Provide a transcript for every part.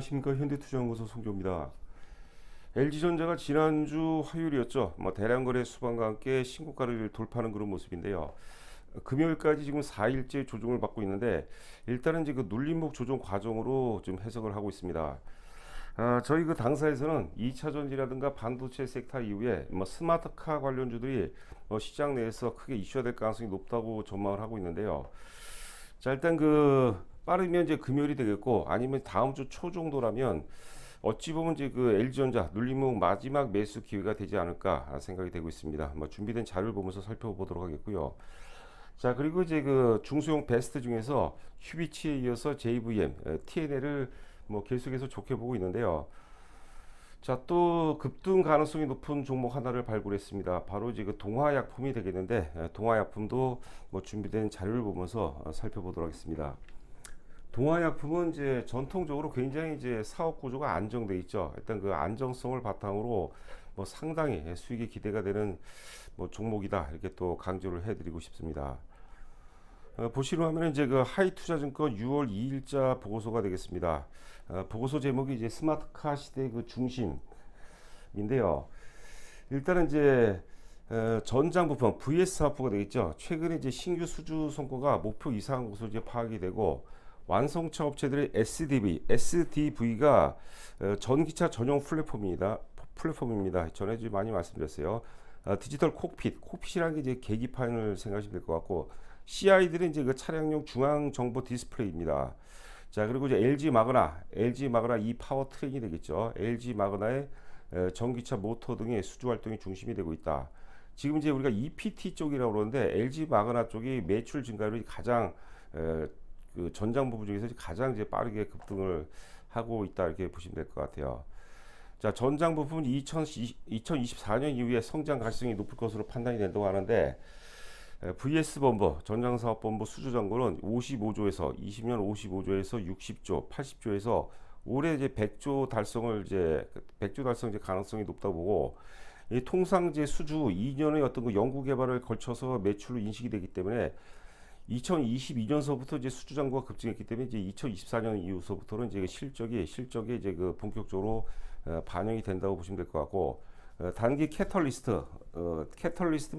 안녕하십니까. 현대투자연구소 송조입니다. LG전자가 지난주 화요일이었죠. 대량거래 수반과 함께 신고가를 돌파하는 그런 모습인데요. 금요일까지 지금 4일째 조정을 받고 있는데 일단은 이제 그 눌림목 조정 과정으로 좀 해석을 하고 있습니다. 저희 그 당사에서는 2차 전지라든가 반도체 섹터 이후에 스마트카 관련주들이 시장 내에서 크게 이슈가 될 가능성이 높다고 전망을 하고 있는데요. 자, 일단 빠르면 이제 금요일이 되겠고 아니면 다음 주 초 정도라면 어찌 보면 이제 그 LG전자 눌림목 마지막 매수 기회가 되지 않을까 생각이 되고 있습니다. 준비된 자료를 보면서 살펴보도록 하겠고요. 자, 그리고 이제 그 중소형 베스트 중에서 휴비치에 이어서 JVM, TNL을 계속해서 좋게 보고 있는데요. 자, 또 급등 가능성이 높은 종목 하나를 발굴했습니다. 바로 이제 그 동화약품이 되겠는데 동화약품도 준비된 자료를 보면서 살펴보도록 하겠습니다. 동화약품은 이제 전통적으로 굉장히 이제 사업 구조가 안정돼 있죠. 일단 그 안정성을 바탕으로 상당히 수익이 기대가 되는 종목이다, 이렇게 또 강조를 해드리고 싶습니다. 보시는 화면은 이제 그 하이투자증권 6월 2일자 보고서가 되겠습니다. 보고서 제목이 이제 스마트카 시대 그 중심인데요. 일단은 이제 전장 부품 VS 사업부가 되겠죠. 최근에 이제 신규 수주 성과가 목표 이상한 것으로 이제 파악이 되고 완성차 업체들의 SDV가 전기차 전용 플랫폼입니다. 전에 좀 많이 말씀드렸어요. 디지털 콕핏이라는 게 이제 계기판을 생각하시면 될 것 같고, CI들은 이제 그 차량용 중앙 정보 디스플레이입니다. 자, 그리고 이제 LG 마그나 이 파워 트레인이 되겠죠. LG 마그나의 전기차 모터 등의 수주 활동이 중심이 되고 있다. 지금 이제 우리가 EPT 쪽이라고 그러는데 LG 마그나 쪽이 매출 증가율이 가장 그 전장 부분 중에서 가장 이제 빠르게 급등을 하고 있다, 이렇게 보시면 될 것 같아요. 자, 전장 부분은 2024년 이후에 성장 가능성이 높을 것으로 판단이 된다고 하는데 VS본부 전장사업본부 수주잔고는 55조에서 20년 55조에서 60조, 80조에서 올해 이제 100조 달성을 이제 100조 달성 이제 가능성이 높다고 보고, 이 통상제 수주 2년의 어떤 그 연구 개발을 걸쳐서 매출로 인식이 되기 때문에 2022년서부터 이제 수주 잔고가 급증했기 때문에 이제 2024년 이후서부터는 이제 실적이 이제 그 본격적으로 반영이 된다고 보시면 될 것 같고, 단기 캐털리스트는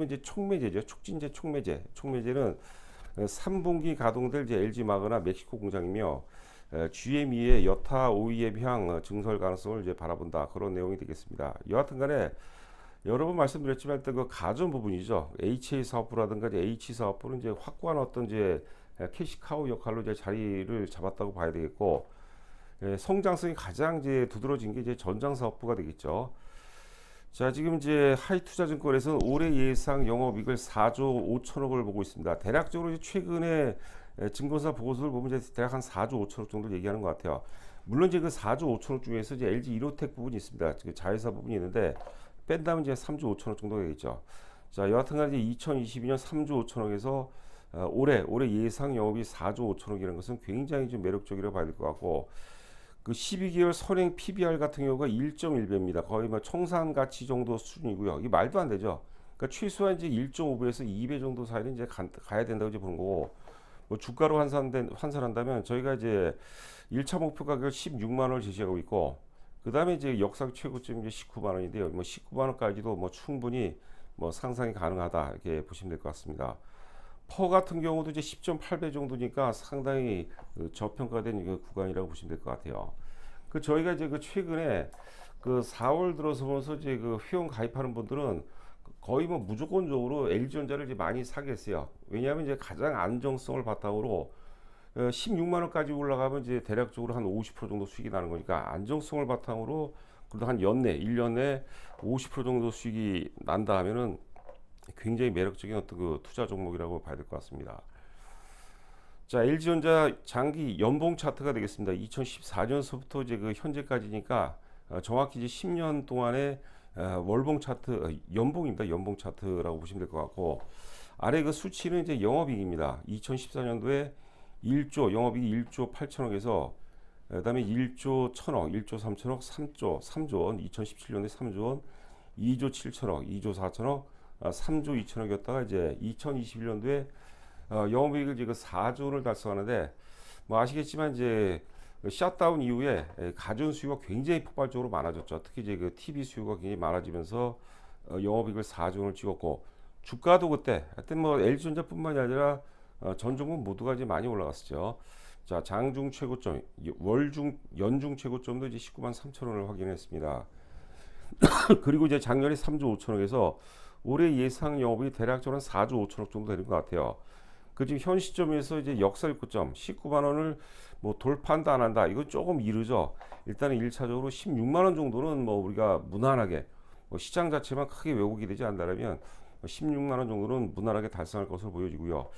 이제 촉매제죠. 촉진제 촉매제는 3분기 가동될 이제 LG 마그나 멕시코 공장이며 GME의 여타 OEM향 증설 가능성을 이제 바라본다, 그런 내용이 되겠습니다. 여하튼간에 여러 번 말씀드렸지만 일단 그 가전 부분이죠. HA 사업부라든가 이제 H 사업부는 이제 확고한 어떤 이제 캐시카우 역할로 이제 자리를 잡았다고 봐야 되겠고, 성장성이 가장 이제 두드러진 게 이제 전장 사업부가 되겠죠. 자, 지금 이제 하이투자증권에서는 올해 예상 영업이익을 4조 5천억을 보고 있습니다. 대략적으로 이제 최근에 증권사 보고서를 보면 이제 대략 한 4조 5천억 정도 얘기하는 것 같아요. 물론 이제 그 4조 5천억 중에서 이제 LG 이노텍 부분이 있습니다. 자회사 부분이 있는데 뺀다면 이제 3조 5천억 정도 되겠죠. 자, 여하튼간 이제 2022년 3조 5천억에서 올해 예상 영업이 4조 5천억이라는 것은 굉장히 좀 매력적이라고 봐야 될 것 같고, 그 12개월 선행 PBR 같은 경우가 1.1배입니다. 거의 청산 가치 정도 수준이고요. 이게 말도 안 되죠. 그러니까 최소한 이제 1.5배에서 2배 정도 사이는 이제 가야 된다고 이제 보는 거고, 주가로 환산한다면 저희가 이제 1차 목표 가격을 16만 원을 제시하고 있고, 그 다음에 이제 역사 최고점 이제 19만 원인데요. 19만 원까지도 충분히 상상이 가능하다, 이렇게 보시면 될 것 같습니다. 퍼 같은 경우도 이제 10.8배 정도니까 상당히 저평가된 그 구간이라고 보시면 될 것 같아요. 저희가 이제 최근에 4월 들어서면서 이제 회원 가입하는 분들은 거의 무조건적으로 LG전자를 이제 많이 사겠어요. 왜냐하면 이제 가장 안정성을 바탕으로 16만 원까지 올라가면 이제 대략적으로 한 50% 정도 수익이 나는 거니까, 안정성을 바탕으로 그래도 한 1년 내 50% 정도 수익이 난다 하면은 굉장히 매력적인 어떤 그 투자 종목이라고 봐야 될 것 같습니다. 자, LG전자 장기 연봉 차트가 되겠습니다. 2014년서부터 이제 현재까지니까 정확히 이제 10년 동안의 월봉 차트, 연봉입니다. 연봉 차트라고 보시면 될 것 같고, 아래 그 수치는 이제 영업이익입니다. 2014년도에 영업이익 1조 8천억에서 그다음에 1조 1천억, 1조 3천억, 3조 원, 2017년에 3조 원, 2조 7천억, 2조 4천억, 3조 2천억이었다가 이제 2021년도에 영업이익을 이제 4조를 달성하는데, 아시겠지만 이제 샷다운 이후에 가전 수요가 굉장히 폭발적으로 많아졌죠. 특히 이제 그 TV 수요가 굉장히 많아지면서 영업이익을 4조 원을 찍었고 주가도 그때 하여튼 뭐 LG전자뿐만이 아니라 전 종목 모두가 이제 많이 올라갔었죠. 자, 장중 최고점, 월중 연중 최고점도 이제 19만 3천 원을 확인했습니다. 그리고 이제 작년에 3조 5천억에서 올해 예상 영업이 대략적으로 한 4조 5천억 정도 되는 것 같아요. 그 지금 현 시점에서 이제 역사 입고점 19만 원을 뭐 돌파한다 안 한다 이건 조금 이르죠. 일단은 1차적으로 16만 원 정도는 뭐 우리가 무난하게 뭐 시장 자체만 크게 왜곡이 되지 않는다면 16만 원 정도는 무난하게 달성할 것으로 보여지고요.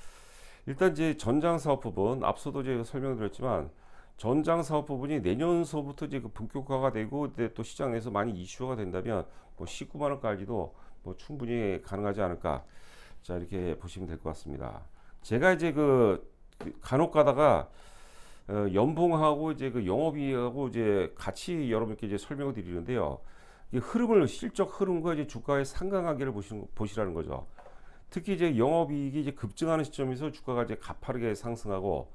일단 이제 전장 사업 부분 앞서도 제가 설명드렸지만 전장 사업 부분이 내년서부터 이제 그 본격화가 되고 또 시장에서 많이 이슈가 된다면 뭐 19만 원까지도 뭐 충분히 가능하지 않을까. 자, 이렇게 보시면 될 것 같습니다. 제가 이제 그 간혹 가다가 연봉하고 이제 그 영업이익하고 이제 같이 여러분께 이제 설명을 드리는데요. 이 흐름을 실적 흐름과 이제 주가의 상관관계를 보시라는 거죠. 특히 이제 영업이익이 이제 급증하는 시점에서 주가가 이제 가파르게 상승하고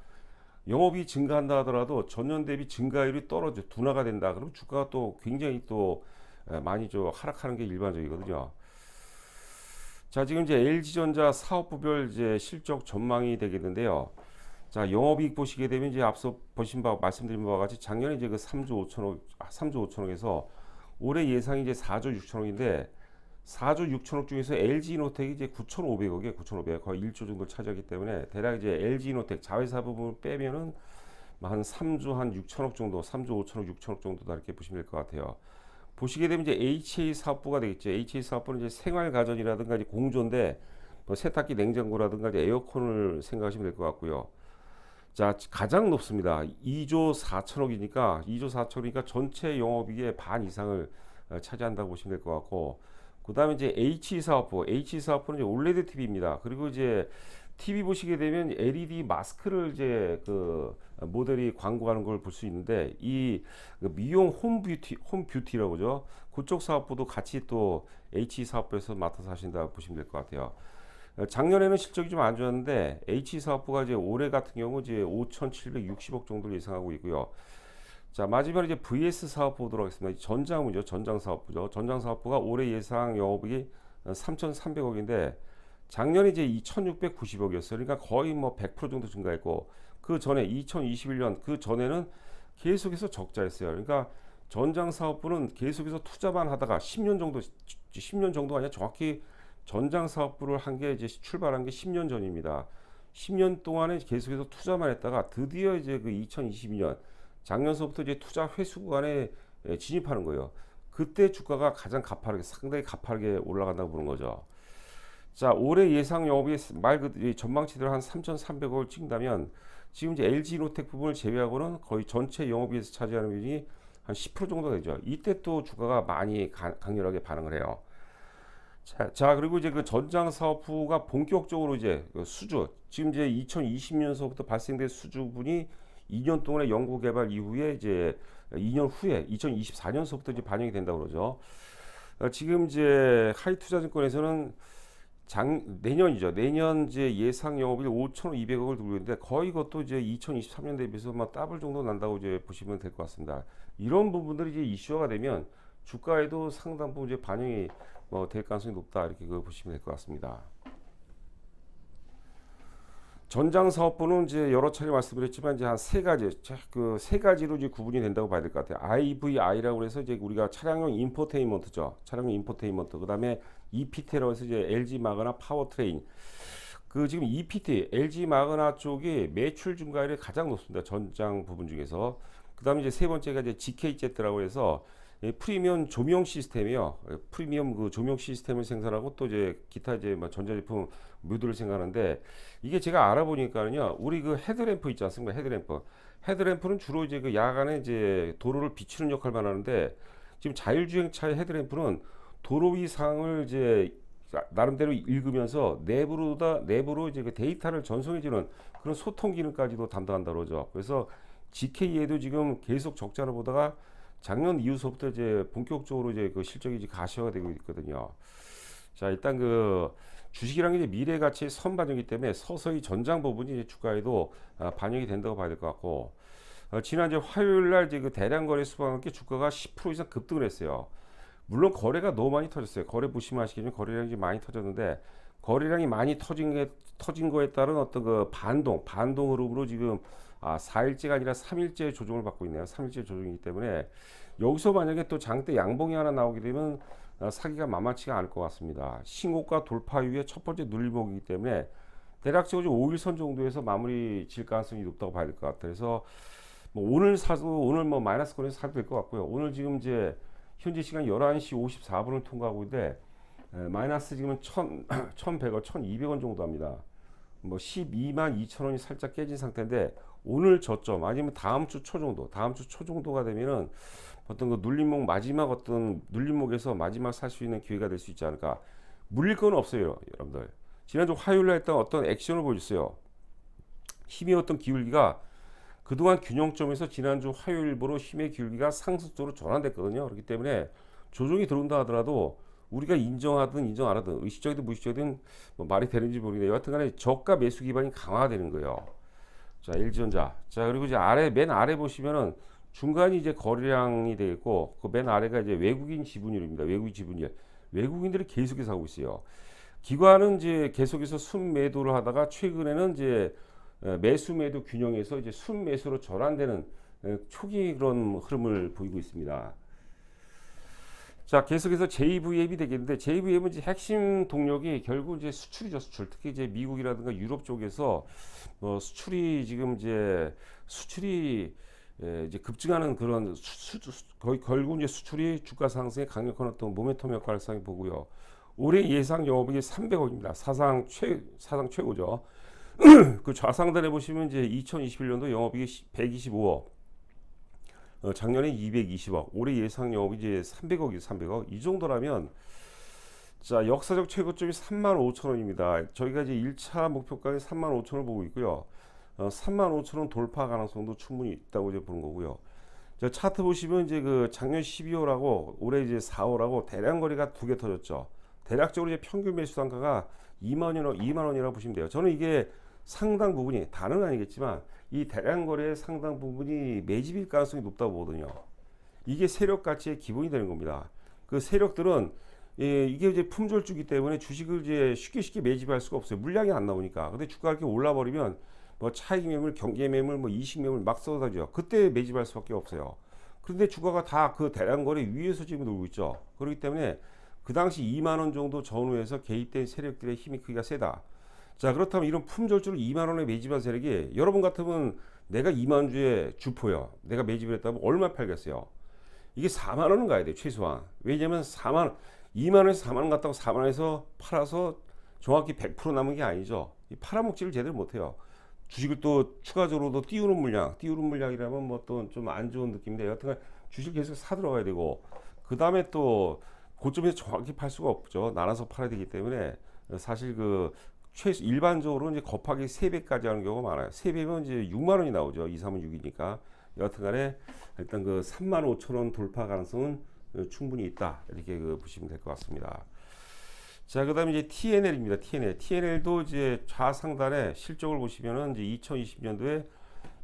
영업이 증가한다 하더라도 전년 대비 증가율이 떨어져 둔화가 된다. 그러면 주가가 또 굉장히 또 많이 좀 하락하는 게 일반적이거든요. 자, 지금 이제 LG전자 사업부별 이제 실적 전망이 되겠는데요. 자, 영업이익 보시게 되면 이제 앞서 말씀드린 바와 같이 작년에 이제 그 3조 5천억에서 올해 예상이 이제 4조 6천억인데 4조 6천억 중에서 LG이노텍이 이제 9,500억에 9,500억 거의 1조 정도를 차지하기 때문에 대략 이제 LG이노텍 자회사 부분을 빼면은 한 3조 한 6천억 정도, 3조 5천억, 6천억 정도다 이렇게 보시면 될 것 같아요. 보시게 되면 이제 HA 사업부가 되겠죠. HA 사업부는 이제 생활 가전이라든가 이제 공조인데 뭐 세탁기, 냉장고라든가 이제 에어컨을 생각하시면 될 것 같고요. 자, 가장 높습니다. 2조 4천억이니까 2조 4천억이니까 전체 영업이익의 반 이상을 차지한다고 보시면 될 것 같고, 그다음에 이제 H 사업부는 이제 올레드 TV입니다. 그리고 이제 TV 보시게 되면 LED 마스크를 이제 그 모델이 광고하는 걸 볼 수 있는데 이 미용 홈뷰티라고 죠. 그쪽 사업부도 같이 또 H 사업부에서 맡아서 하신다 보시면 될 것 같아요. 작년에는 실적이 좀 안 좋았는데 H 사업부가 이제 올해 같은 경우 이제 5,760억 정도를 예상하고 있고요. 자, 마지막으로 이제 VS 사업 보도록 하겠습니다. 전장이죠. 전장 사업부죠. 전장 사업부가 올해 예상 영업이익이 3,300억인데 작년에 이제 2,690억이었어요. 그러니까 거의 뭐 100% 정도 증가했고 그 전에 2021년 그 전에는 계속해서 적자였어요. 그러니까 전장 사업부는 계속해서 투자만 하다가 10년 정도 아니라 정확히 전장 사업부를 한 게 이제 출발한 게 10년 전입니다. 10년 동안에 계속해서 투자만 했다가 드디어 이제 그 2022년 작년서부터 이제 투자 회수 구간에 진입하는 거예요. 그때 주가가 가장 상당히 가파르게 올라간다고 보는 거죠. 자, 올해 예상 영업이 말 그대로 전망치대로 한 3,300억을 찍는다면 지금 이제 LG노텍 부분을 제외하고는 거의 전체 영업이익에서 차지하는 비중이 한 10% 정도 되죠. 이때 또 주가가 많이 강렬하게 반응을 해요. 자, 그리고 이제 그 전장 사업부가 본격적으로 이제 그 수주, 지금 이제 2020년서부터 발생된 수주분이 2년 동안의 연구 개발 이후에 이제 2년 후에 2024년서부터 이제 반영이 된다고 그러죠. 지금 이제 하이투자증권에서는 내년이죠. 내년 이제 예상 영업이익 5,200억을 두고 있는데 거의 그것도 이제 2023년 대비해서 막 더블 정도 난다고 이제 보시면 될 것 같습니다. 이런 부분들이 이제 이슈화가 되면 주가에도 상당 부분 이제 반영이 뭐 될 가능성이 높다 이렇게 보시면 될 것 같습니다. 전장 사업부는 이제 여러 차례 말씀드렸지만 이제 한 세 가지 그 세 가지로 이제 구분이 된다고 봐야 될 것 같아요. IVI라고 해서 이제 우리가 차량용 인포테인먼트죠. 차량용 인포테인먼트. 그다음에 EPT라고 해서 이제 LG 마그나 파워트레인. 그 지금 EPT, LG 마그나 쪽이 매출 증가율이 가장 높습니다. 전장 부분 중에서. 그다음에 이제 세 번째가 이제 GK제트라고 해서 프리미엄 조명 시스템이요. 프리미엄 그 조명 시스템을 생산하고 또 이제 기타 이제 뭐 전자제품 묘두를 생각하는데 이게 제가 알아보니까는요. 우리 그 헤드램프 있지 않습니까? 헤드램프는 주로 이제 그 야간에 이제 도로를 비추는 역할만 하는데 지금 자율주행차의 헤드램프는 도로 위 상황을 이제 나름대로 읽으면서 내부로 이제 그 데이터를 전송해주는 그런 소통 기능까지도 담당한다고 그러죠. 그래서 GK에도 지금 계속 적자를 보다가 작년 이후서부터 이제 본격적으로 이제 그 실적이 이제 가시화가 되고 있거든요. 자, 일단 그 주식이라는 게 이제 미래 가치의 선반영이기 때문에 서서히 전장 부분이 이제 주가에도 반영이 된다고 봐야 될 것 같고, 지난주 화요일 날 이제 그 대량 거래 수방과 함께 주가가 10% 이상 급등을 했어요. 물론 거래가 너무 많이 터졌어요. 거래 보시면 아시겠지만 거래량이 많이 터졌는데 거래량이 많이 터진 거에 따른 어떤 그 반동 흐름으로 지금 4일째가 아니라 3일째 조정을 받고 있네요. 3일째 조정이기 때문에 여기서 만약에 또 장대 양봉이 하나 나오게 되면 사기가 만만치가 않을 것 같습니다. 신고가 돌파 이후에 첫 번째 눌림목이기 때문에 대략적으로 5일선 정도에서 마무리 질 가능성이 높다고 봐야 될 것 같아요. 그래서 뭐 오늘 사도 오늘 뭐 마이너스 거래에서 사도 될 것 같고요. 오늘 지금 이제 현재 시간 11시 54분을 통과하고 있는데 마이너스 지금은 1,100원, 1,200원 정도 합니다. 뭐 12만 2천 원이 살짝 깨진 상태인데 오늘 저점 아니면 다음 주 초 정도가 되면은 어떤 그 눌림목 마지막 어떤 눌림목에서 마지막 살 수 있는 기회가 될 수 있지 않을까. 물릴 건 없어요, 여러분들. 지난주 화요일에 했던 어떤 액션을 보여줬어요. 힘의 어떤 기울기가 그동안 균형점에서 지난주 화요일부로 힘의 기울기가 상승적으로 전환됐거든요. 그렇기 때문에 조정이 들어온다 하더라도 우리가 인정하든 인정 안 하든 의식적이든 무의식적이든 뭐 말이 되는지 모르겠는데 여하튼간에 저가 매수 기반이 강화되는 거예요. 자, LG전자. 자, 그리고 이제 맨 아래 보시면은 중간이 이제 거래량이 되겠고 그 맨 아래가 이제 외국인 지분율입니다. 외국인 지분율. 외국인들이 계속해서 하고 있어요. 기관은 이제 계속해서 순매도를 하다가 최근에는 이제 매수 매도 균형에서 이제 순매수로 전환되는 초기 그런 흐름을 보이고 있습니다. 자, 계속해서 JVM이 되겠는데 JVM은 이제 핵심 동력이 결국 이제 수출이죠, 수출. 특히 이제 미국이라든가 유럽 쪽에서 수출이 지금 이제 수출이 이제 급증하는 그런 거의 결국 이제 수출이 주가 상승에 강력한 어떤 모멘텀 역할을 상히 보고요. 올해 예상 영업이익이 300억입니다. 사상 최고죠. 그 좌상단에 보시면 이제 2021년도 영업이익이 125억, 작년에 220억, 올해 예상 영업이익이 이제 300억이 300억. 이 정도라면 자, 역사적 최고점이 35,000원입니다. 저희가 이제 1차 목표가는 35,000원 보고 있고요. 35,000원 돌파 가능성도 충분히 있다고 이제 보는 거고요. 자, 차트 보시면 이제 그 작년 12월하고 올해 이제 4월하고 대량 거래가 두 개 터졌죠. 대략적으로 이제 평균 매수 단가가 2만 원이라고 보시면 돼요. 저는 이게 상당 부분이 다는 아니겠지만 이 대량 거래의 상당 부분이 매집일 가능성이 높다고 보거든요. 이게 세력 가치의 기본이 되는 겁니다. 그 세력들은 이게 이제 품절주기 때문에 주식을 이제 쉽게 매집할 수가 없어요. 물량이 안 나오니까. 근데 주가가 이렇게 올라 버리면 뭐 차익 매물, 경계 매물, 뭐 이식 매물 막 쏟아져. 그때 매집할 수밖에 없어요. 그런데 주가가 다 그 대량 거래 위에서 지금 놀고 있죠. 그렇기 때문에 그 당시 2만 원 정도 전후에서 개입된 세력들의 힘이 크기가 세다. 자, 그렇다면 이런 품절주를 2만 원에 매집한 세력이 여러분 같으면 내가 2만 주에 주포요. 내가 매집을 했다면 얼마 팔겠어요? 이게 4만 원은 가야 돼, 최소한. 왜냐면 2만 원에서 4만 원 갔다고 4만 원에서 팔아서 정확히 100% 남은 게 아니죠. 팔아먹지를 제대로 못해요. 주식을 또 추가적으로도 띄우는 물량이라면 뭐 또 좀 안 좋은 느낌인데 여튼간 주식 계속 사 들어가야 되고 그 다음에 또 고점에서 정확히 팔 수가 없죠. 나눠서 팔아야 되기 때문에 사실 그 일반적으로 이제 곱하기 3배까지 하는 경우가 많아요. 3배면 이제 6만 원이 나오죠. 2, 3은 6이니까. 여튼간에 일단 그 3만 5천 원 돌파 가능성은 충분히 있다. 이렇게 보시면 될 것 같습니다. 자, 그 다음에 이제 TNL입니다. TNL도 이제 좌상단에 실적을 보시면은 이제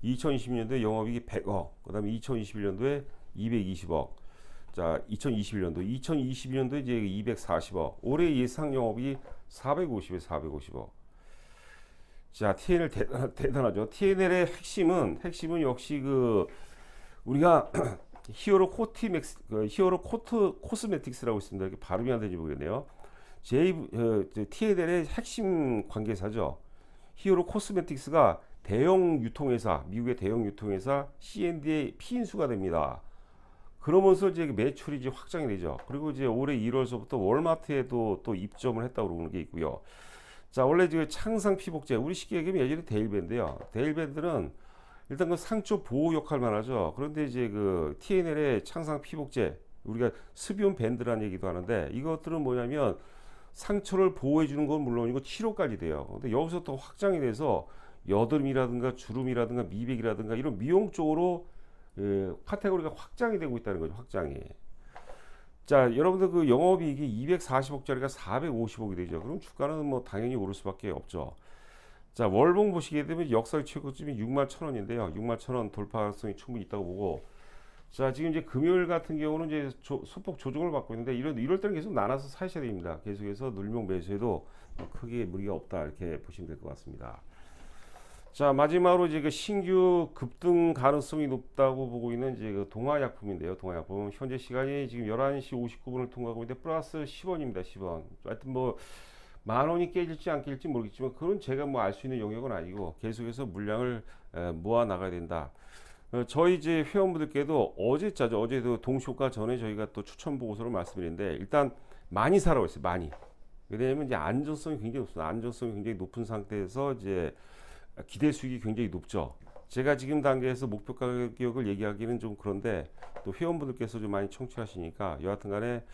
2020년도에 영업이익이 100억, 그 다음에 2021년도에 220억, 자, 2022년도에 이제 240억, 올해 예상 영업이익이 450억. 자, TNL 대단하죠. TNL의 핵심은 역시 우리가 히어로 코스메틱스라고 있습니다. 이렇게 발음이 안 되는지 모르겠네요. TNL의 핵심 관계사죠. 히어로 코스메틱스가 미국의 대형 유통회사 C&D의 피인수가 됩니다. 그러면서 이제 매출이 이제 확장이 되죠. 그리고 이제 올해 1월서부터 월마트에도 또 입점을 했다고 그러는 게 있고요. 자, 원래 이제 창상 피복제, 우리 쉽게 얘기하면 예전에 데일밴드요. 데일밴드는 일단 그 상처 보호 역할만 하죠. 그런데 이제 그 TNL의 창상 피복제, 우리가 스비온 밴드라는 얘기도 하는데 이것들은 뭐냐면 상처를 보호해 주는 건 물론이고 치료까지 돼요. 근데 여기서 또 확장이 돼서 여드름이라든가 주름이라든가 미백이라든가 이런 미용 쪽으로 카테고리가 확장이 되고 있다는 거죠. 확장이. 자, 여러분들 그 영업이익이 240억짜리가 450억이 되죠. 그럼 주가는 뭐 당연히 오를 수밖에 없죠. 자, 월봉 보시게 되면 역사 최고점이 6만 1,000원인데요. 6만 1,000원 돌파 가능성이 충분히 있다고 보고, 자, 지금 이제 금요일 같은 경우는 이제 소폭 조정을 받고 있는데 이럴 때는 계속 나눠서 사셔야 됩니다. 계속해서 눌명 매수해도 크게 무리가 없다 이렇게 보시면 될 것 같습니다. 자, 마지막으로 이제 그 신규 급등 가능성이 높다고 보고 있는 이제 그 동아약품인데요. 동아약품 현재 시간이 지금 11시 59분을 통과하고 있는데 플러스 10원입니다. 10원. 하여튼 뭐 만 원이 깨질지 안 깨질지 모르겠지만 그건 제가 뭐 알 수 있는 영역은 아니고 계속해서 물량을 모아 나가야 된다. 저희 이제 회원분들께도 어제도 동쇼가 전에 저희가 또 추천 보고서를 말씀드렸는데 일단 많이 사라고 했어요. 많이. 왜냐하면 이제 안전성이 굉장히 높습니다. 안전성이 굉장히 높은 상태에서 이제 기대 수익이 굉장히 높죠. 제가 지금 단계에서 목표 가격을 얘기하기는 좀 그런데 또 회원분들께서 좀 많이 청취하시니까 여하튼 간에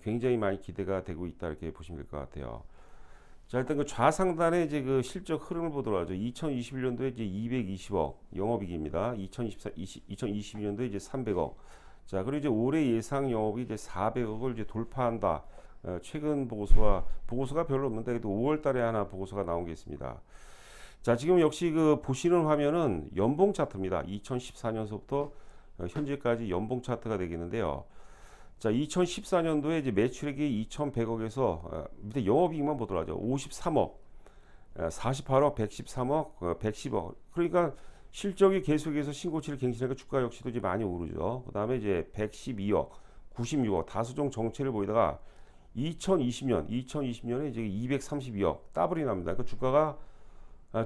굉장히 많이 기대가 되고 있다 이렇게 보시면 될 것 같아요. 자, 일단 그 좌상단에 이제 그 실적 흐름을 보도록 하죠. 2021년도에 이제 220억 영업이익입니다. 2022년도에 이제 300억. 자, 그리고 이제 올해 예상 영업이 이제 400억을 이제 돌파한다. 최근 보고서가 별로 없는데 그래도 5월 달에 하나 보고서가 나온 게 있습니다. 자, 지금 역시 그 보시는 화면은 연봉 차트입니다. 2014년서부터 현재까지 연봉 차트가 되겠는데요. 자, 2014년도에 이제 매출액이 2,100억에서 밑에 영업이익만 보도록 하죠. 53억, 48억, 113억, 110억. 그러니까 실적이 계속해서 신고치를 갱신하니까 주가 역시도 이제 많이 오르죠. 그 다음에 이제 112억, 96억 다수종 정체를 보이다가 2020년에 이제 232억 더블이 납니다. 그러니까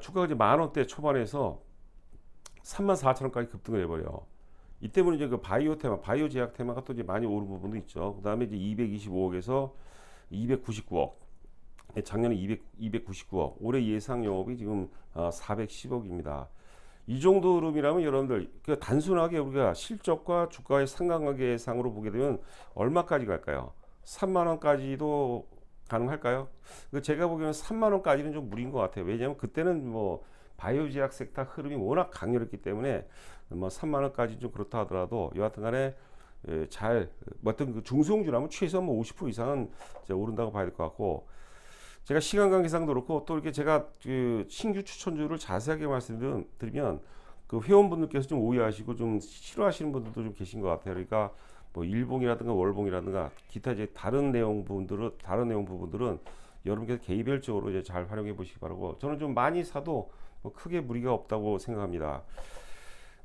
주가가 이제 만 원대 초반에서 34,000원까지 급등을 해버려요. 이 때문에 이제 그 바이오 제약 테마가 또 이제 많이 오른 부분도 있죠. 그 다음에 이제 225억에서 299억. 작년에 299억. 올해 예상 영업이 지금 410억입니다. 이 정도 흐름이라면 여러분들 단순하게 우리가 실적과 주가의 상관관계 상으로 보게 되면 얼마까지 갈까요? 3만 원까지도 가능할까요? 제가 보기에는 3만 원까지는 좀 무리인 것 같아요. 왜냐하면 그때는 뭐 바이오 제약 섹터 흐름이 워낙 강렬했기 때문에 뭐 3만 원까지 좀 그렇다 하더라도 여하튼간에 어떤 그 중소형주라면 최소한 뭐 50% 이상은 오른다고 봐야 될 것 같고, 제가 시간 관계상도 그렇고 또 이렇게 제가 그 신규 추천주를 자세하게 말씀드리면 그 회원분들께서 좀 오해하시고 좀 싫어하시는 분들도 좀 계신 것 같아요. 그러니까 뭐 일봉이라든가 월봉이라든가 기타 이제 다른 내용 부분들은 여러분께서 개별적으로 이제 잘 활용해 보시기 바라고, 저는 좀 많이 사도 뭐 크게 무리가 없다고 생각합니다.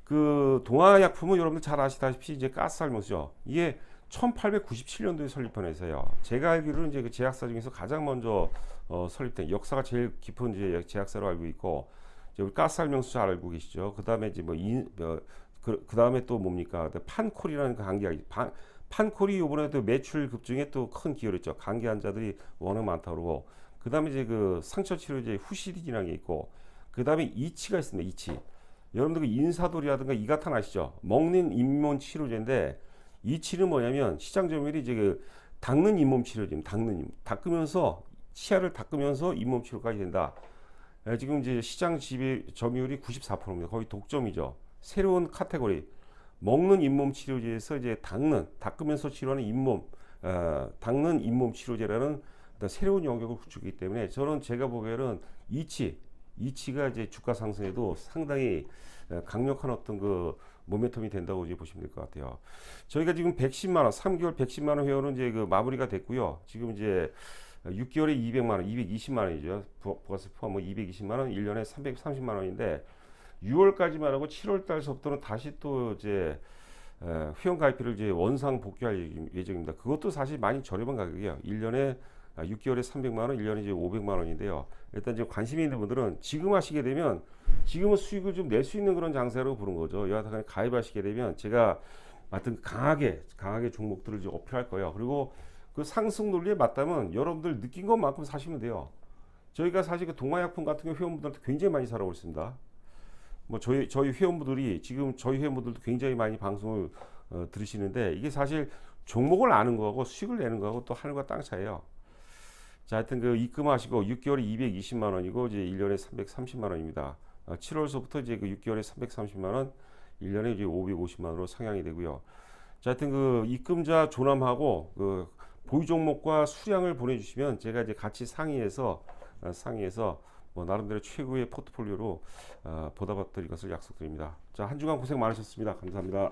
그 동아약품은 여러분들 잘 아시다시피 이제 가스알못이죠. 이게 1897년도에 설립한 회사예요. 제가 알기로는 이제 그 제약사 중에서 가장 먼저 설립된 역사가 제일 깊은 이제 제약사로 알고 있고, 이제 우리 가스알명수 잘 알고 계시죠. 그 다음에 이제 그 다음에 또 뭡니까? 판콜이라는 그 감기 판콜이 이번에도 매출 급증에 또 큰 기여를 했죠. 감기 환자들이 워낙 많다고 그러고, 그 다음에 이제 그 상처 치료제 후시딘이라는 게 있고, 그 다음에 이치가 있습니다. 이치. 여러분들 그 인사돌이라든가 이가탄 아시죠? 먹는 잇몸 치료제인데, 이치는 뭐냐면 시장 점유율이 이제 그 닦는 잇몸 치료제입니다. 닦으면서 치아를 닦으면서 잇몸 치료까지 된다. 지금 이제 시장 점유율이 94%입니다. 거의 독점이죠. 새로운 카테고리 먹는 잇몸 치료제에서 이제 닦으면서 치료하는 닦는 잇몸 치료제라는 새로운 영역을 구축하기 때문에 저는 제가 보기에는 이치가 이제 주가 상승에도 상당히 강력한 어떤 그 모멘텀이 된다고 이제 보시면 될 것 같아요. 저희가 지금 110만 원, 3개월 110만 원 회원은 이제 그 마무리가 됐고요. 지금 이제 6개월에 200만 원, 220만 원이죠. 부가세 포함 220만 원, 1년에 330만 원인데 6월까지만 하고 7월 달서부터는 다시 또 이제 회원 가입비를 이제 원상 복귀할 예정입니다. 그것도 사실 많이 저렴한 가격이에요. 1년에 6개월에 300만 원, 1년에 이제 500만 원인데요. 일단 이제 관심이 있는 분들은 지금 하시게 되면 지금은 수익을 좀 낼 수 있는 그런 장세로 보는 거죠. 여하튼 가입하시게 되면 제가 하여튼 강하게 종목들을 이제 어필할 거예요. 그리고 그 상승 논리에 맞다면 여러분들 느낀 것만큼 사시면 돼요. 저희가 사실 그 동아약품 같은 경우 회원분들한테 굉장히 많이 사라고 있습니다. 뭐 저희 회원분들이 지금 저희 회원분들도 굉장히 많이 방송을 들으시는데, 이게 사실 종목을 아는 거하고 수익을 내는 거하고 또 하늘과 땅 차이에요. 자, 하여튼 그 입금하시고 6개월에 220만 원이고 이제 1년에 330만 원입니다. 7월서부터 이제 그 6개월에 330만 원, 1년에 이제 550만 원으로 상향이 되고요. 자, 하여튼 그 입금자 조남하고 그 보유 종목과 수량을 보내주시면 제가 이제 같이 상의해서 뭐 나름대로 최고의 포트폴리오로 보답드릴 것을 약속드립니다. 자, 한 주간 고생 많으셨습니다. 감사합니다.